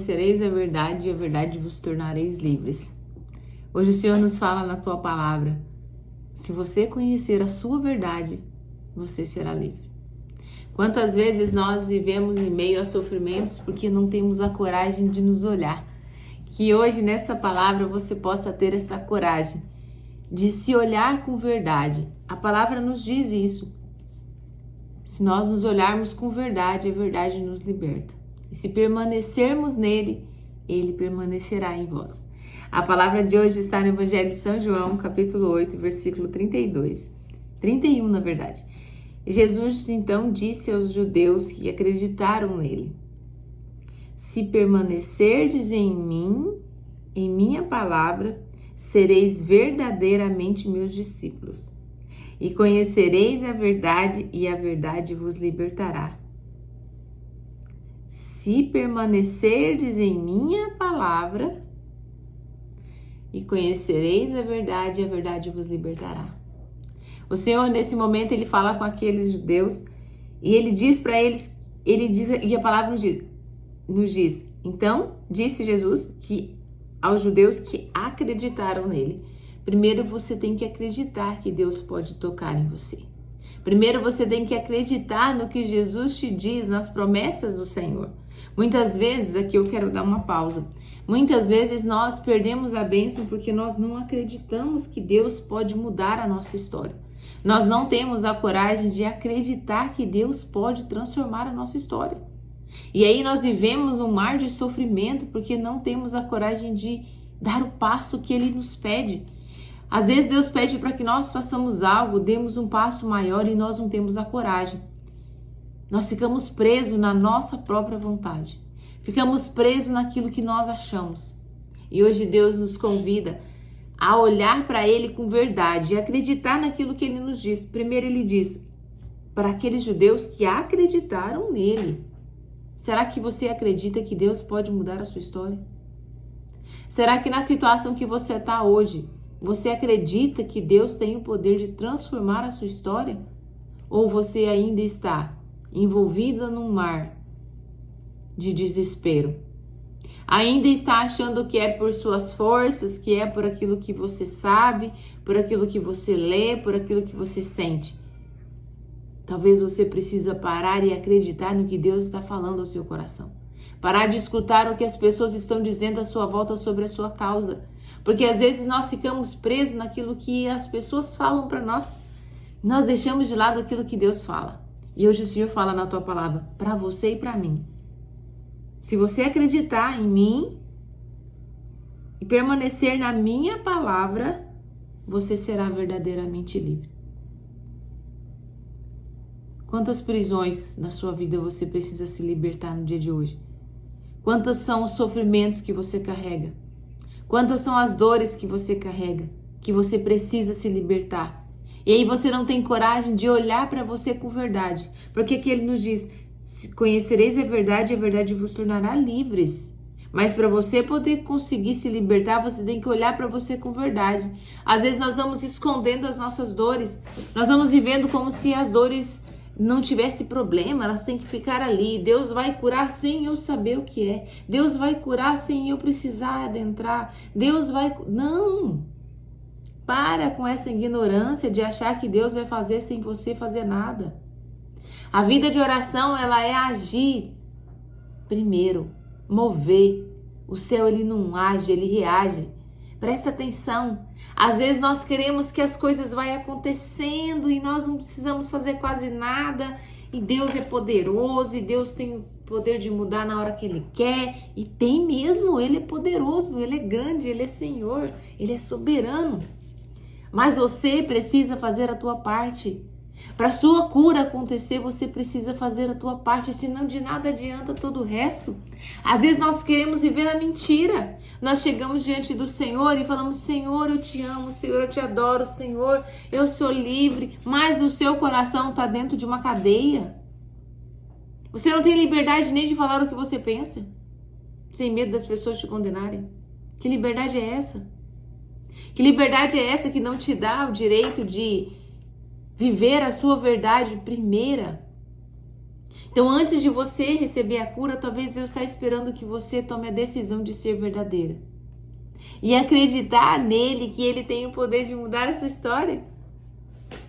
Conhecereis a verdade e a verdade vos tornareis livres. Hoje o Senhor nos fala na tua palavra: se você conhecer a sua verdade, você será livre. Quantas vezes nós vivemos em meio a sofrimentos porque não temos a coragem de nos olhar? Que hoje nessa palavra você possa ter essa coragem de se olhar com verdade. A palavra nos diz isso. Se nós nos olharmos com verdade, a verdade nos liberta. E se permanecermos nele, ele permanecerá em vós. A palavra de hoje está no Evangelho de São João, capítulo 8, versículo 32. 31, na verdade. Jesus então disse aos judeus que acreditaram nele: se permanecerdes em mim, em minha palavra, sereis verdadeiramente meus discípulos, e conhecereis a verdade, e a verdade vos libertará. Se permanecerdes em minha palavra, e conhecereis a verdade vos libertará. O Senhor, nesse momento, ele fala com aqueles judeus, e ele diz para eles, e a palavra nos diz, então, disse Jesus que aos judeus que acreditaram nele, primeiro você tem que acreditar que Deus pode tocar em você. Primeiro você tem que acreditar no que Jesus te diz, nas promessas do Senhor. Muitas vezes, aqui eu quero dar uma pausa, muitas vezes nós perdemos a bênção porque nós não acreditamos que Deus pode mudar a nossa história. Nós não temos a coragem de acreditar que Deus pode transformar a nossa história. E aí nós vivemos num mar de sofrimento porque não temos a coragem de dar o passo que Ele nos pede. Às vezes Deus pede para que nós façamos algo, demos um passo maior e nós não temos a coragem. Nós ficamos presos na nossa própria vontade. Ficamos presos naquilo que nós achamos. E hoje Deus nos convida a olhar para Ele com verdade e acreditar naquilo que Ele nos diz. Primeiro Ele diz para aqueles judeus que acreditaram nele. Será que você acredita que Deus pode mudar a sua história? Será que na situação que você está hoje, você acredita que Deus tem o poder de transformar a sua história? Ou você ainda está envolvida num mar de desespero? Ainda está achando que é por suas forças, que é por aquilo que você sabe, por aquilo que você lê, por aquilo que você sente? Talvez você precisa parar e acreditar no que Deus está falando ao seu coração. Parar de escutar o que as pessoas estão dizendo à sua volta sobre a sua causa. Porque às vezes nós ficamos presos naquilo que as pessoas falam para nós. Nós deixamos de lado aquilo que Deus fala. E hoje o Senhor fala na tua palavra, para você e para mim. Se você acreditar em mim e permanecer na minha palavra, você será verdadeiramente livre. Quantas prisões na sua vida você precisa se libertar no dia de hoje? Quantos são os sofrimentos que você carrega? Quantas são as dores que você carrega, que você precisa se libertar? E aí você não tem coragem de olhar para você com verdade. Porque que ele nos diz, conhecereis a verdade vos tornará livres. Mas para você poder conseguir se libertar, você tem que olhar para você com verdade. Às vezes nós vamos escondendo as nossas dores. Nós vamos vivendo como se as dores não tivesse problema, elas têm que ficar ali. Deus vai curar sem eu saber o que é. Deus vai curar sem eu precisar adentrar. Deus vai... Não! Para com essa ignorância de achar que Deus vai fazer sem você fazer nada. A vida de oração, ela é agir primeiro, mover. O céu, ele não age, ele reage. Presta atenção. Às vezes nós queremos que as coisas vão acontecendo e nós não precisamos fazer quase nada. E Deus é poderoso e Deus tem o poder de mudar na hora que Ele quer. E tem mesmo, Ele é poderoso, Ele é grande, Ele é Senhor, Ele é soberano. Mas você precisa fazer a tua parte. Para a sua cura acontecer, você precisa fazer a tua parte, senão de nada adianta todo o resto. Às vezes nós queremos viver a mentira. Nós chegamos diante do Senhor e falamos, Senhor, eu te amo, Senhor, eu te adoro, Senhor, eu sou livre, mas o seu coração está dentro de uma cadeia. Você não tem liberdade nem de falar o que você pensa, sem medo das pessoas te condenarem. Que liberdade é essa? Que liberdade é essa que não te dá o direito de viver a sua verdade primeira? Então, antes de você receber a cura, talvez Deus está esperando que você tome a decisão de ser verdadeira e acreditar nele, que ele tem o poder de mudar a sua história.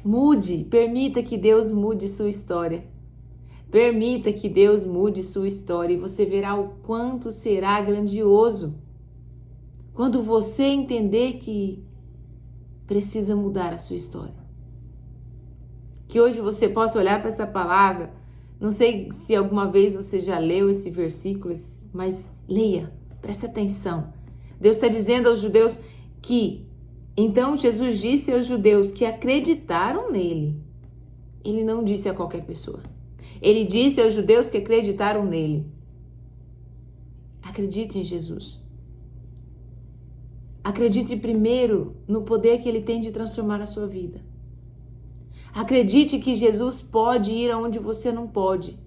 Mude, permita que Deus mude sua história. Permita que Deus mude sua história e você verá o quanto será grandioso quando você entender que precisa mudar a sua história. Que hoje você possa olhar para essa palavra. Não sei se alguma vez você já leu esse versículo, mas leia, preste atenção. Deus está dizendo aos judeus que, então Jesus disse aos judeus que acreditaram nele. Ele não disse a qualquer pessoa. Ele disse aos judeus que acreditaram nele. Acredite em Jesus. Acredite primeiro no poder que ele tem de transformar a sua vida. Acredite que Jesus pode ir aonde você não pode.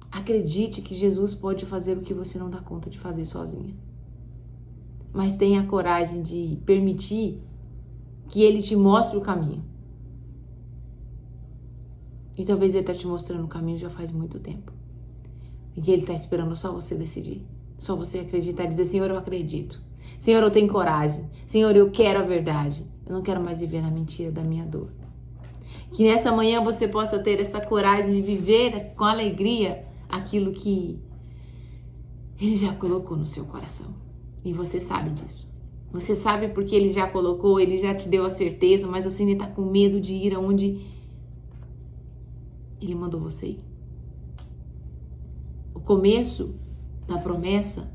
Acredite que Jesus pode fazer o que você não dá conta de fazer sozinha. Mas tenha a coragem de permitir que ele te mostre o caminho. E talvez ele está te mostrando o caminho já faz muito tempo. E ele está esperando só você decidir. Só você acreditar e dizer, Senhor, eu acredito. Senhor, eu tenho coragem. Senhor, eu quero a verdade. Eu não quero mais viver na mentira da minha dor. Que nessa manhã você possa ter essa coragem de viver com alegria aquilo que ele já colocou no seu coração. E você sabe disso. Você sabe porque ele já colocou, ele já te deu a certeza, mas você ainda está com medo de ir aonde ele mandou você ir. O começo da promessa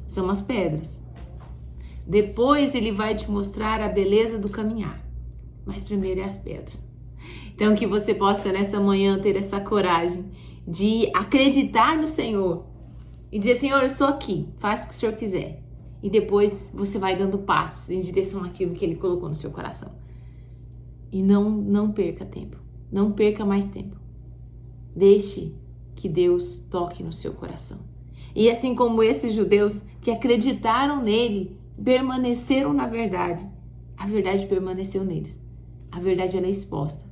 são as pedras. Depois ele vai te mostrar a beleza do caminhar. Mas primeiro é as pedras. Então que você possa nessa manhã ter essa coragem de acreditar no Senhor. E dizer, Senhor, eu estou aqui, faça o que o Senhor quiser. E depois você vai dando passos em direção àquilo que ele colocou no seu coração. E não perca tempo. Não perca mais tempo. Deixe que Deus toque no seu coração. E assim como esses judeus que acreditaram nele, permaneceram na verdade, a verdade permaneceu neles. A verdade ela é exposta,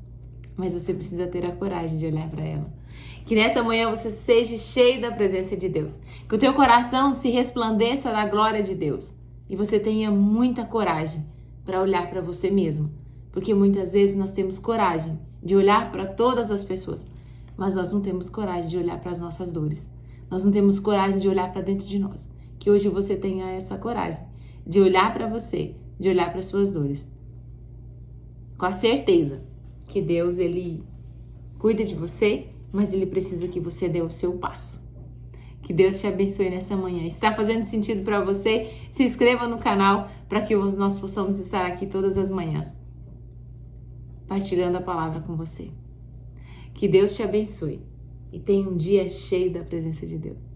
mas você precisa ter a coragem de olhar para ela. Que nessa manhã você seja cheio da presença de Deus. Que o teu coração se resplandeça da glória de Deus. E você tenha muita coragem para olhar para você mesmo. Porque muitas vezes nós temos coragem de olhar para todas as pessoas, mas nós não temos coragem de olhar para as nossas dores. Nós não temos coragem de olhar para dentro de nós. Que hoje você tenha essa coragem de olhar para você, de olhar para as suas dores. Com a certeza que Deus, ele cuida de você, mas ele precisa que você dê o seu passo. Que Deus te abençoe nessa manhã. Se está fazendo sentido para você, se inscreva no canal para que nós possamos estar aqui todas as manhãs, partilhando a palavra com você. Que Deus te abençoe e tenha um dia cheio da presença de Deus.